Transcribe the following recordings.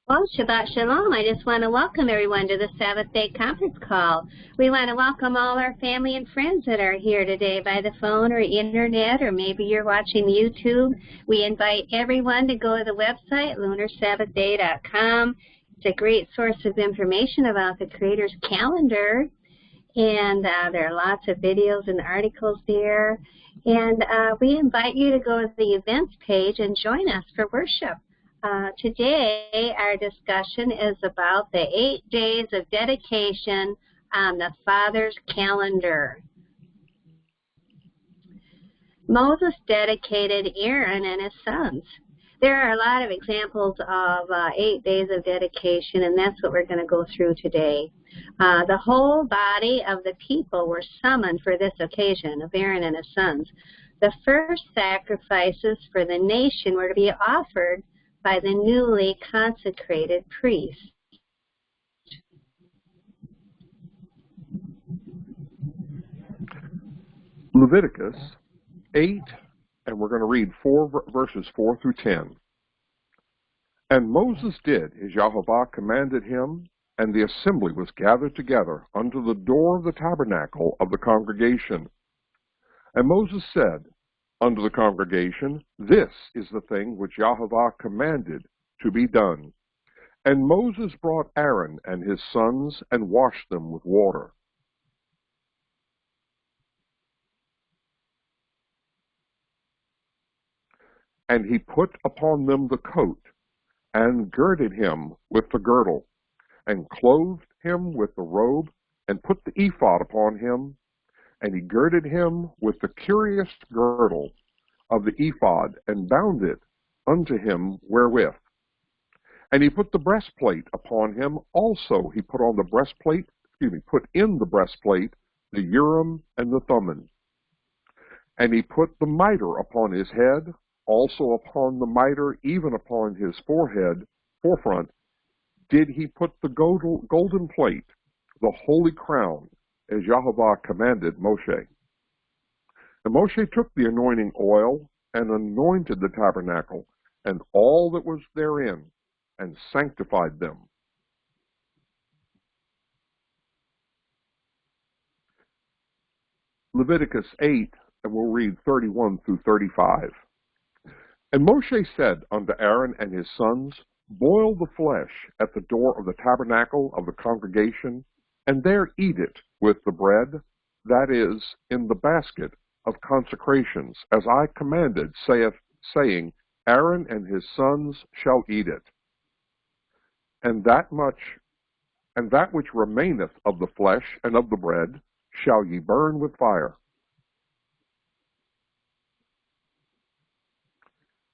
Well, Shabbat Shalom. I just want to welcome everyone to the Sabbath Day conference call. We want to welcome all our family and friends that are here today by the phone or internet, or maybe you're watching YouTube. We invite everyone to go to the website, lunarsabbathday.com. It's a great source of information about the Creator's calendar, and there are lots of videos and articles there. And we invite you to go to the events page and join us for worship. Today, our discussion is about the 8 days of dedication on the Father's calendar. Moses dedicated Aaron and his sons. There are a lot of examples of 8 days of dedication, and that's what we're going to go through today. The whole body of the people were summoned for this occasion of Aaron and his sons. The first sacrifices for the nation were to be offered by the newly consecrated priest. Leviticus 8, and we're going to read verses 4 through 10. And Moses did as Yahovah commanded him, and the assembly was gathered together unto the door of the tabernacle of the congregation. And Moses said unto the congregation, This is the thing which Yahovah commanded to be done. And Moses brought Aaron and his sons and washed them with water. And he put upon them the coat, and girded him with the girdle, and clothed him with the robe, and put the ephod upon him, and he girded him with the curious girdle of the ephod, and bound it unto him wherewith. And he put the breastplate upon him also. He put on the breastplate, put in the breastplate the Urim and the Thummim. And he put the mitre upon his head, also upon the mitre, even upon his forefront, did he put the golden plate, the holy crown, as Yahovah commanded Moshe. And Moshe took the anointing oil and anointed the tabernacle and all that was therein, and sanctified them. Leviticus 8, and we'll read 31 through 35. And Moshe said unto Aaron and his sons, Boil the flesh at the door of the tabernacle of the congregation, and there eat it with the bread, that is, in the basket of consecrations, as I commanded, saying, Aaron and his sons shall eat it. And that which remaineth of the flesh and of the bread shall ye burn with fire.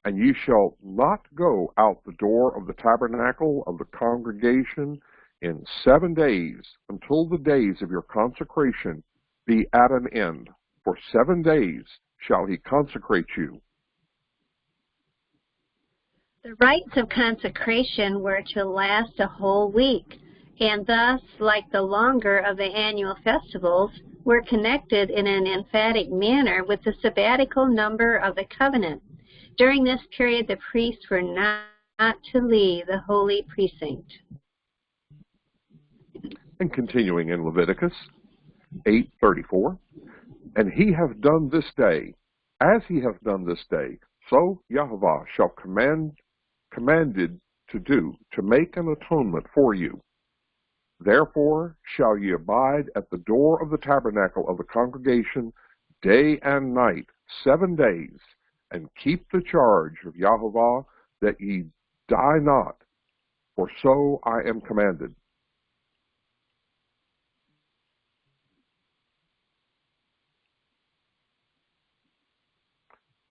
And ye shall not go out the door of the tabernacle of the congregation in 7 days, until the days of your consecration be at an end. For 7 days shall he consecrate you. The rites of consecration were to last a whole week, and thus, like the longer of the annual festivals, were connected in an emphatic manner with the sabbatical number of the covenant. During this period, the priests were not to leave the holy precinct. And continuing in Leviticus 8:34, And he hath done this day, as he hath done this day, so Yahovah shall commanded to do, to make an atonement for you. Therefore shall ye abide at the door of the tabernacle of the congregation day and night, 7 days, and keep the charge of Yahovah, that ye die not, for so I am commanded.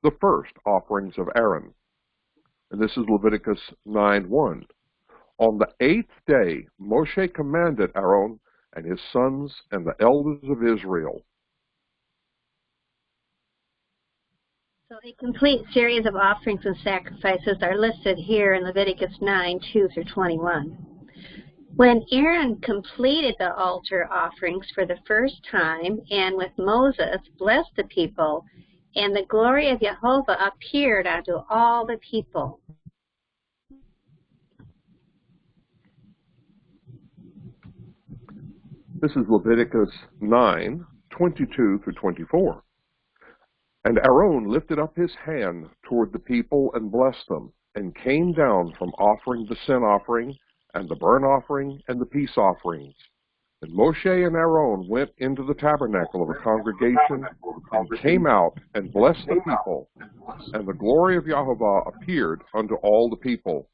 The first offerings of Aaron. And this is Leviticus 9:1. On the 8th day, Moshe commanded Aaron and his sons and the elders of Israel. So a complete series of offerings and sacrifices are listed here in Leviticus 9:2 through 21. When Aaron completed the altar offerings for the first time, and with Moses blessed the people, and the glory of Jehovah appeared unto all the people. This is Leviticus 9:22 through 24. And Aaron lifted up his hand toward the people and blessed them, and came down from offering the sin offering, and the burnt offering, and the peace offerings. And Moshe and Aaron went into the tabernacle of the congregation, and came out and blessed the people. And the glory of Yahovah appeared unto all the people.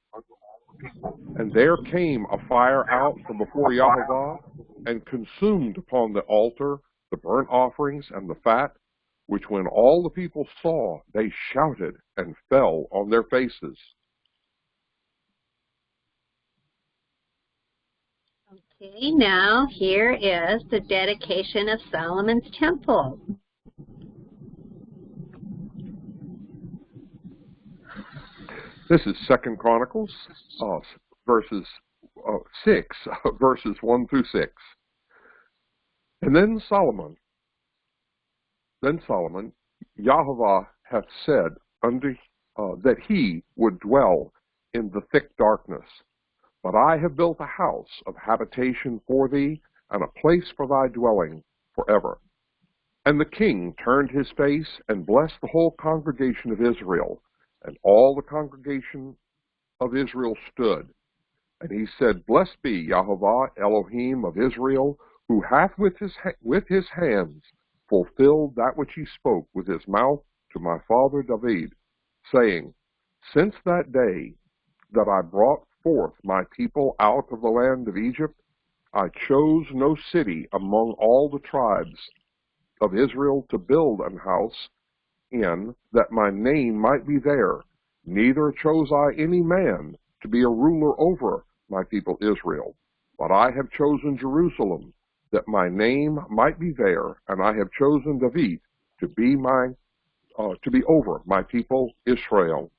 And there came a fire out from before Yahovah, and consumed upon the altar the burnt offerings and the fat, which when all the people saw, they shouted and fell on their faces. Okay, now here is the dedication of Solomon's temple. This is 2 Chronicles, verses 1 through 6. And then Solomon, Yahovah hath said unto that he would dwell in the thick darkness. But I have built a house of habitation for thee, and a place for thy dwelling forever. And the king turned his face and blessed the whole congregation of Israel. And all the congregation of Israel stood. And he said, Blessed be Yahovah Elohim of Israel, who hath with his hands fulfilled that which he spoke with his mouth to my father David, saying, Since that day that I brought forth my people out of the land of Egypt, I chose no city among all the tribes of Israel to build an house in, that my name might be there. Neither chose I any man to be a ruler over my people Israel. But I have chosen Jerusalem, that my name might be there, and I have chosen David to be over my people Israel.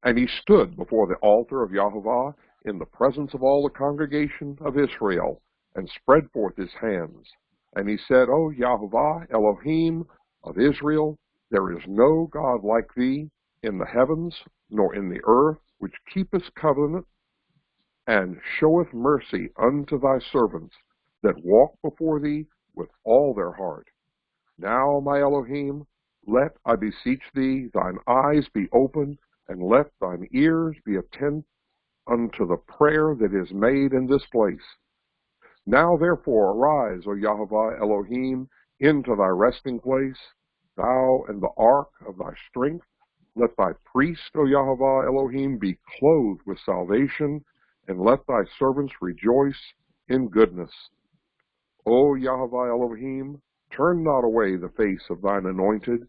And he stood before the altar of Yahovah in the presence of all the congregation of Israel, and spread forth his hands. And he said, O Yahovah, Elohim of Israel, there is no God like thee in the heavens, nor in the earth, which keepeth covenant, and showeth mercy unto thy servants, that walk before thee with all their heart. Now, my Elohim, let, I beseech thee, thine eyes be open, and let thine ears be attent unto the prayer that is made in this place. Now therefore arise, O Yahovah Elohim, into thy resting place, thou and the ark of thy strength. Let thy priest, O Yahovah Elohim, be clothed with salvation, and let thy servants rejoice in goodness. O Yahovah Elohim, turn not away the face of thine anointed.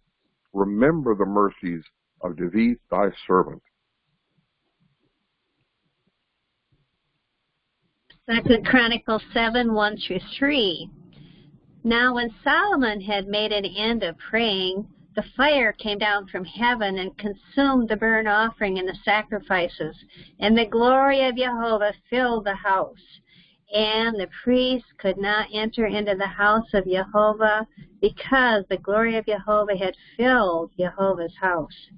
Remember the mercies of David thy servant. 2 Chronicles 7, 1 through 3. Now when Solomon had made an end of praying, the fire came down from heaven and consumed the burnt offering and the sacrifices, and the glory of Jehovah filled the house. And the priests could not enter into the house of Jehovah, because the glory of Jehovah had filled Jehovah's house.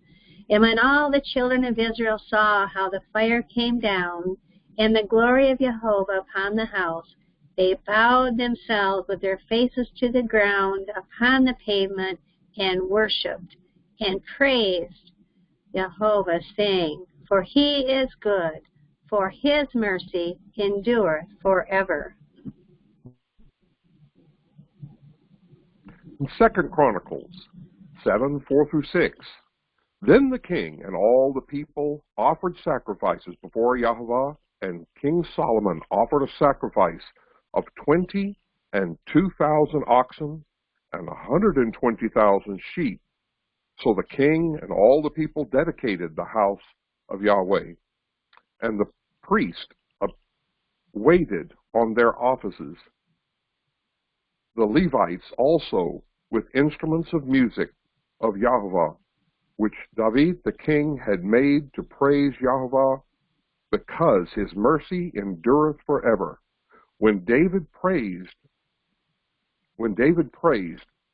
And when all the children of Israel saw how the fire came down, and the glory of Jehovah upon the house, they bowed themselves with their faces to the ground upon the pavement, and worshipped, and praised Jehovah, saying, For he is good, for his mercy endureth forever. In 2 Chronicles 7, 4 through 6. Then the king and all the people offered sacrifices before Yahovah, and King Solomon offered a sacrifice of 22,000 oxen and 120,000 sheep. So the king and all the people dedicated the house of Yahweh. And the priest waited on their offices. The Levites also with instruments of music of Yahovah, which David the king had made to praise Yahovah, because his mercy endureth forever. When David praised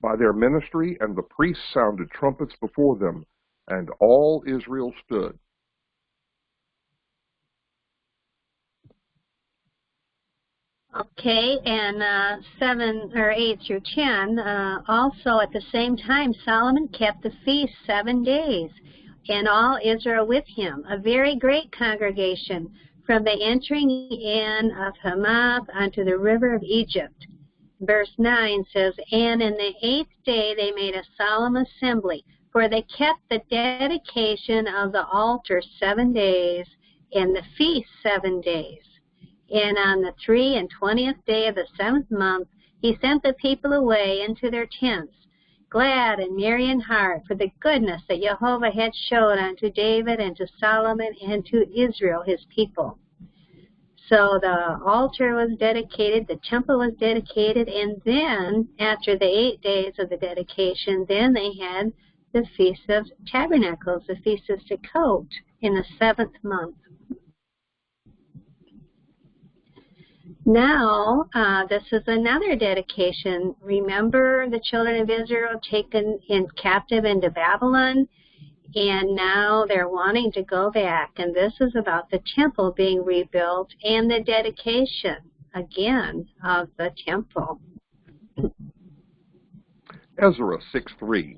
by their ministry, and the priests sounded trumpets before them, and all Israel stood. Okay, and 7 or 8 through 10, also at the same time, Solomon kept the feast 7 days, and all Israel with him, a very great congregation, from the entering in of Hamath unto the river of Egypt. Verse 9 says, and in the 8th day they made a solemn assembly, for they kept the dedication of the altar 7 days, and the feast 7 days. And on the 23rd day of the 7th month, he sent the people away into their tents, glad and merry in heart, for the goodness that Jehovah had showed unto David and to Solomon and to Israel his people. So the altar was dedicated, the temple was dedicated, and then after the 8 days of the dedication, then they had the Feast of Tabernacles, the Feast of Sukkot, in the 7th month. Now, this is another dedication. Remember the children of Israel taken in captive into Babylon, and now they're wanting to go back. And this is about the temple being rebuilt and the dedication, again, of the temple. Ezra 6:3.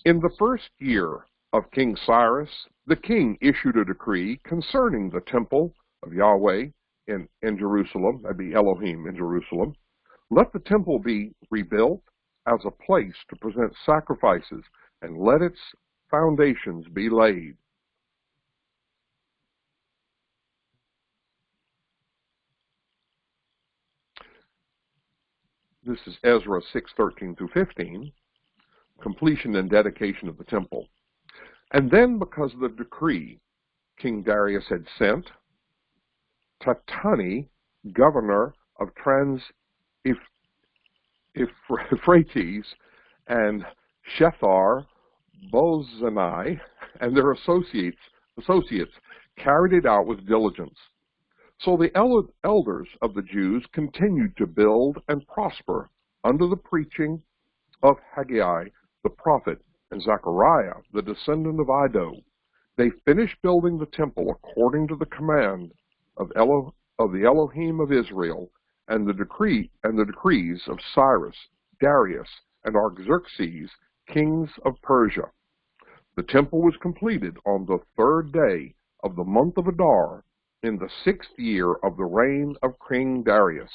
In the first year of King Cyrus, the king issued a decree concerning the temple of Yahweh in Jerusalem, that'd be Elohim in Jerusalem. Let the temple be rebuilt as a place to present sacrifices, and let its foundations be laid. This is Ezra 6:13 through 15, completion and dedication of the temple. And then, because of the decree King Darius had sent, Tatani, governor of Euphrates, and Shethar, Bozani, and their associates carried it out with diligence. So the elders of the Jews continued to build and prosper under the preaching of Haggai the prophet and Zechariah, the descendant of Iddo. They finished building the temple according to the command of the Elohim of Israel, and the decrees of Cyrus, Darius, and Artaxerxes, kings of Persia. The temple was completed on the 3rd day of the month of Adar, in the 6th year of the reign of King Darius.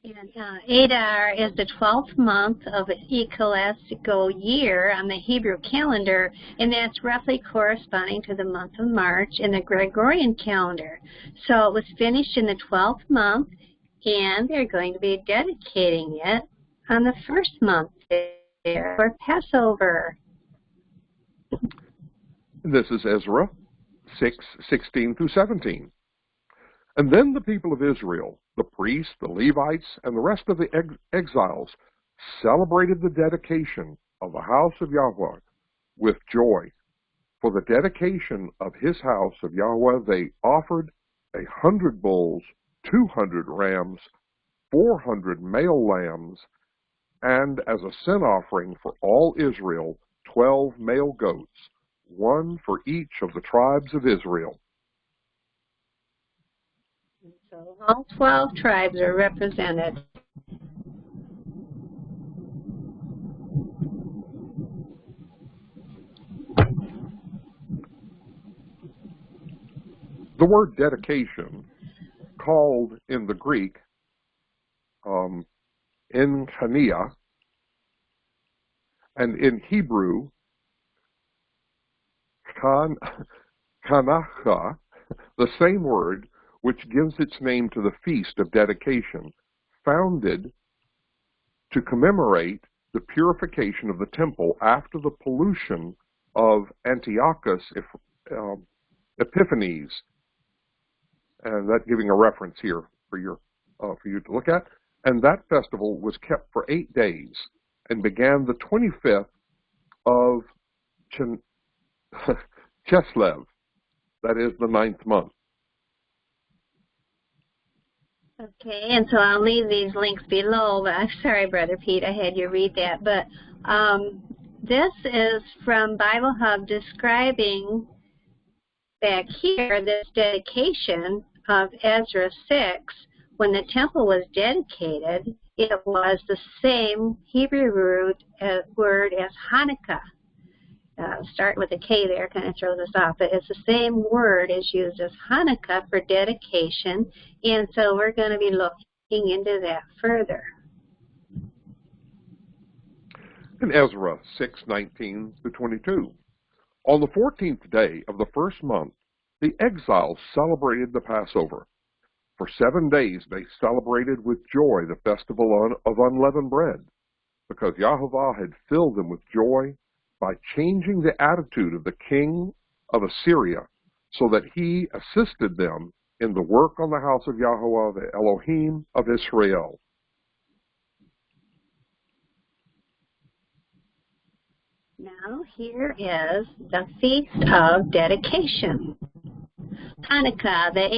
And Adar is the 12th month of an ecclesiastical year on the Hebrew calendar, and that's roughly corresponding to the month of March in the Gregorian calendar. So it was finished in the 12th month, and they're going to be dedicating it on the 1st month there for Passover. This is Ezra 6:16 through 17. And then the people of Israel, the priests, the Levites, and the rest of the exiles celebrated the dedication of the house of Yahweh with joy. For the dedication of his house of Yahweh, they offered 100 bulls, 200 rams, 400 male lambs, and as a sin offering for all Israel, 12 male goats, one for each of the tribes of Israel. So all 12 tribes are represented. The word dedication, called in the Greek enchania, and in Hebrew Hanukkah, the same word which gives its name to the feast of dedication, founded to commemorate the purification of the temple after the pollution of Antiochus Epiphanes, and that giving a reference here for you to look at. And that festival was kept for 8 days and began the 25th of Chislev, that is the 9th month. Okay, and so I'll leave these links below, but I'm sorry, Brother Pete, I had you read that. But this is from Bible Hub describing back here this dedication of Ezra 6, when the temple was dedicated, it was the same Hebrew word as Hanukkah. Start with a K there, kind of throws us off, but it's the same word as used as Hanukkah for dedication, and so we're going to be looking into that further. In Ezra 6:19-22, on the 14th day of the first month, the exiles celebrated the Passover. For 7 days they celebrated with joy the festival of unleavened bread, because Yahovah had filled them with joy by changing the attitude of the king of Assyria, so that he assisted them in the work on the house of Yahovah, the Elohim of Israel. Now here is the Feast of Dedication. Hanukkah, the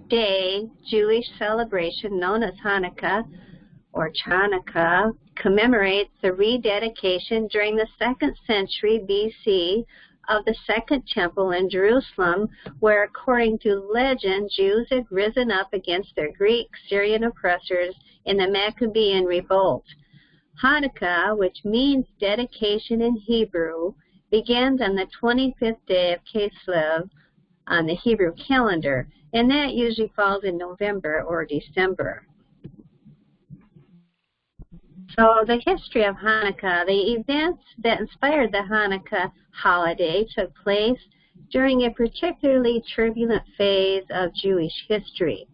8th-day Jewish celebration known as Hanukkah or Chanukah, commemorates the rededication during the 2nd century BC of the Second Temple in Jerusalem, where, according to legend, Jews had risen up against their Greek Syrian oppressors in the Maccabean revolt. Hanukkah, which means dedication in Hebrew, begins on the 25th day of Kislev on the Hebrew calendar, and that usually falls in November or December. So the history of Hanukkah, the events that inspired the Hanukkah holiday took place during a particularly turbulent phase of Jewish history.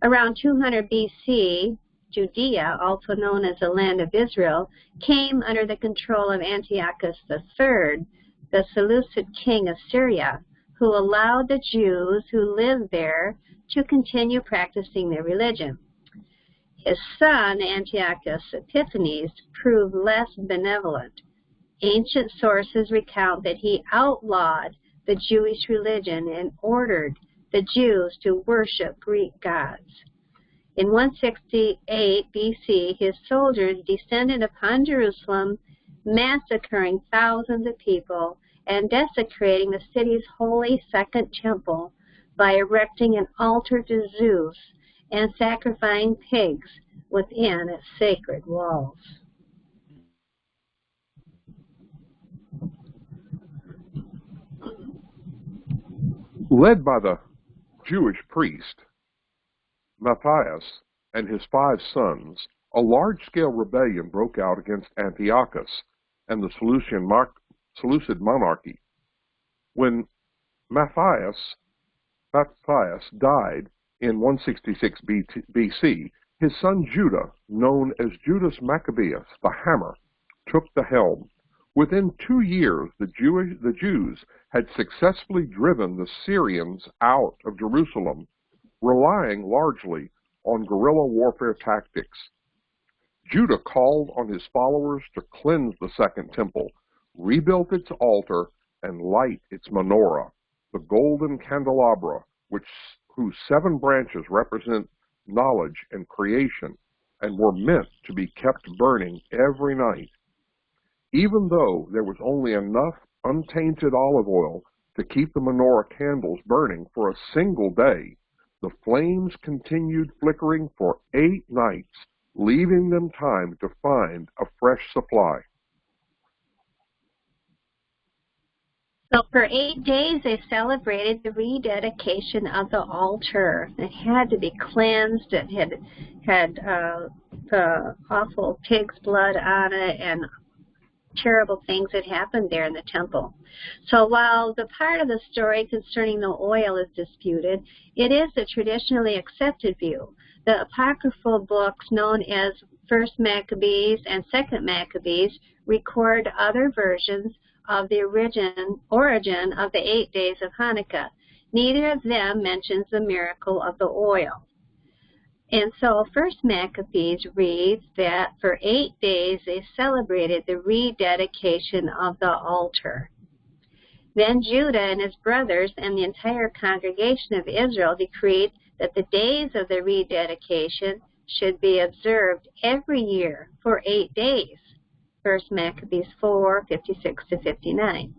Around 200 BC, Judea, also known as the land of Israel, came under the control of Antiochus III, the Seleucid king of Syria, who allowed the Jews who lived there to continue practicing their religion. His son, Antiochus Epiphanes, proved less benevolent. Ancient sources recount that he outlawed the Jewish religion and ordered the Jews to worship Greek gods. In 168 BC, his soldiers descended upon Jerusalem, massacring thousands of people and desecrating the city's holy Second Temple by erecting an altar to Zeus and sacrificing pigs within its sacred walls. Led by the Jewish priest Matthias and his 5 sons, a large-scale rebellion broke out against Antiochus and the Seleucid monarchy. When Matthias died in 166 BC, his son Judah, known as Judas Maccabeus, the Hammer, took the helm. Within 2 years, the Jews had successfully driven the Syrians out of Jerusalem, relying largely on guerrilla warfare tactics. Judah called on his followers to cleanse the Second Temple, rebuilt its altar, and light its menorah, the golden candelabra, whose 7 branches represent knowledge and creation, and were meant to be kept burning every night. Even though there was only enough untainted olive oil to keep the menorah candles burning for a single day, the flames continued flickering for 8 nights, leaving them time to find a fresh supply. So for 8 days they celebrated the rededication of the altar. It had to be cleansed. It had the awful pig's blood on it, and terrible things had happened there in the temple. So while the part of the story concerning the oil is disputed, it is the traditionally accepted view. The apocryphal books known as First Maccabees and Second Maccabees record other versions of the origin of the 8 days of Hanukkah. Neither of them mentions the miracle of the oil. And so First Maccabees reads that for 8 days they celebrated the rededication of the altar. Then Judah and his brothers and the entire congregation of Israel decreed that the days of the rededication should be observed every year for 8 days. First Maccabees 4:56-59.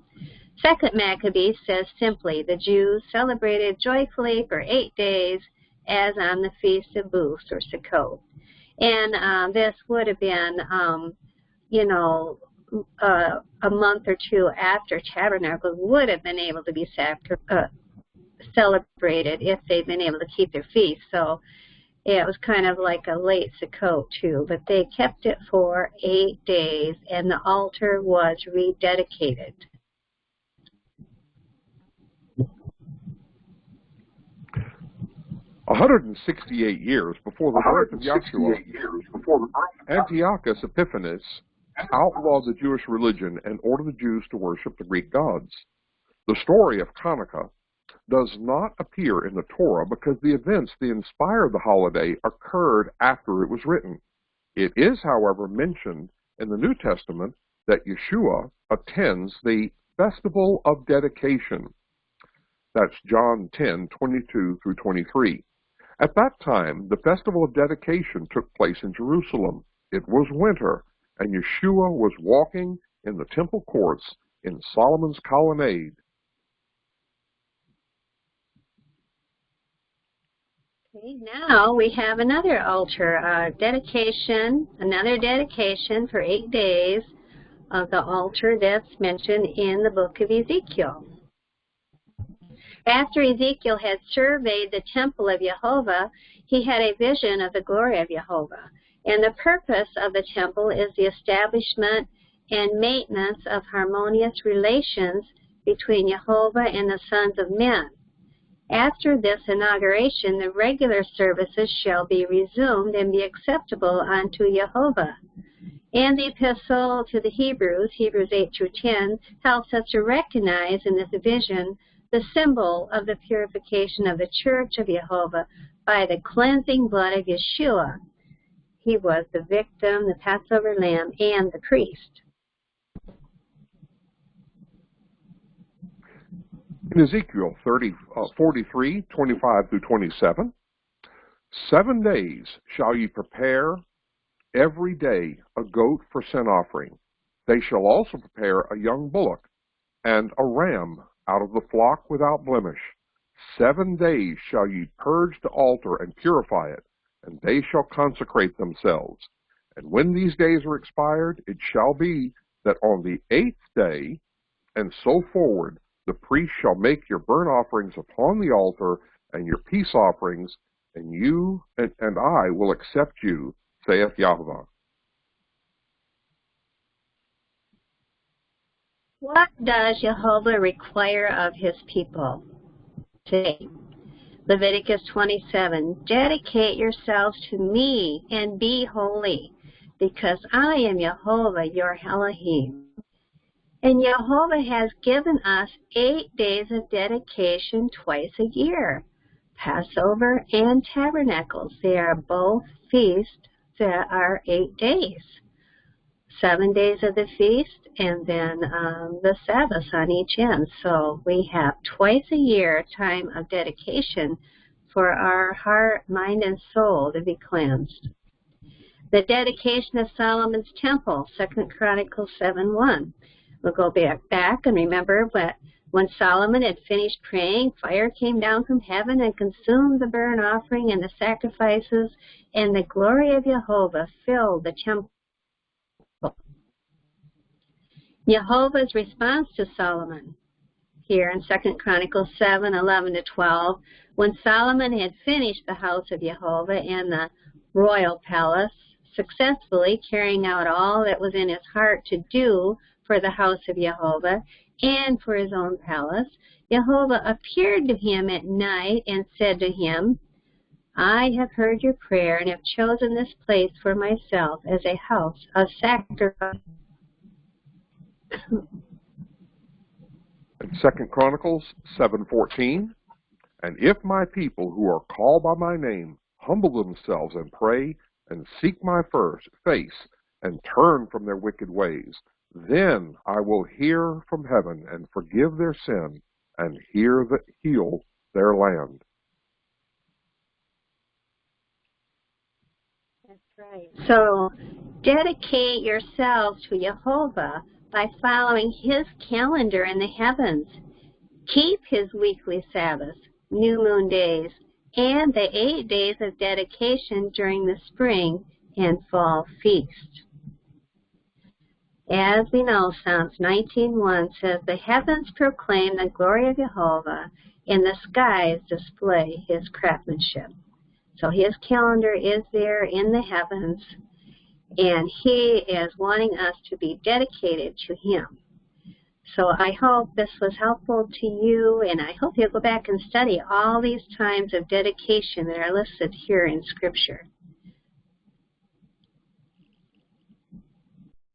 Second Maccabees says simply, the Jews celebrated joyfully for 8 days as on the Feast of Booths or Sukkot. And this would have been, a month or two after Tabernacles would have been able to be celebrated if they'd been able to keep their feast. So yeah, it was kind of like a late Sukkot too, but they kept it for 8 days, and the altar was rededicated. 168 years before the birth of Yeshua, Antiochus Epiphanes outlawed the Jewish religion and ordered the Jews to worship the Greek gods. The story of Hanukkah does not appear in the Torah because the events that inspired the holiday occurred after it was written. It is, however, mentioned in the New Testament that Yeshua attends the Festival of Dedication. That's John 10:22 through 23. At that time, the Festival of Dedication took place in Jerusalem. It was winter, and Yeshua was walking in the temple courts in Solomon's colonnade. Okay, now we have another altar dedication, another dedication for 8 days of the altar that's mentioned in the book of Ezekiel. After Ezekiel had surveyed the temple of Jehovah, he had a vision of the glory of Jehovah. And the purpose of the temple is the establishment and maintenance of harmonious relations between Jehovah and the sons of men. After this inauguration, the regular services shall be resumed and be acceptable unto Jehovah. And the epistle to the Hebrews, Hebrews 8 through 10, helps us to recognize in this vision the symbol of the purification of the church of Jehovah by the cleansing blood of Yeshua. He was the victim, the Passover lamb, and the priest. In Ezekiel 43:25 through 27, 7 days shall ye prepare every day a goat for sin offering. They shall also prepare a young bullock and a ram out of the flock without blemish. 7 days shall ye purge the altar and purify it, and they shall consecrate themselves. And when these days are expired, it shall be that on the 8th day, and so forward, the priest shall make your burnt offerings upon the altar and your peace offerings, and you and I will accept you, saith Yahweh. What does Jehovah require of his people today? Leviticus 27, dedicate yourselves to me and be holy, because I am Jehovah, your Elohim. And Jehovah has given us 8 days of dedication twice a year, Passover and Tabernacles. They are both feasts that are 8 days. 7 days of the feast, and then the Sabbath on each end. So we have twice a year time of dedication for our heart, mind, and soul to be cleansed. The dedication of Solomon's temple, 2 Chronicles 7:1. We'll go back and remember when Solomon had finished praying, fire came down from heaven and consumed the burnt offering and the sacrifices, and the glory of Jehovah filled the temple. Jehovah's response to Solomon, here in 2 Chronicles 7:11 to 12, when Solomon had finished the house of Jehovah and the royal palace, successfully carrying out all that was in his heart to do for the house of Jehovah and for his own palace, Jehovah appeared to him at night and said to him, I have heard your prayer and have chosen this place for myself as a house of sacrifice. In 2 Chronicles 7:14, and if my people who are called by my name humble themselves and pray and seek my face and turn from their wicked ways, then I will hear from heaven and forgive their sin and heal their land. That's right. So dedicate yourselves to Jehovah by following his calendar in the heavens. Keep his weekly Sabbath, new moon days, and the 8 days of dedication during the spring and fall feast. As we know, Psalms 19:1 says, "The heavens proclaim the glory of Jehovah, and the skies display his craftsmanship." So his calendar is there in the heavens, and he is wanting us to be dedicated to him. So I hope this was helpful to you, and I hope you'll go back and study all these times of dedication that are listed here in Scripture.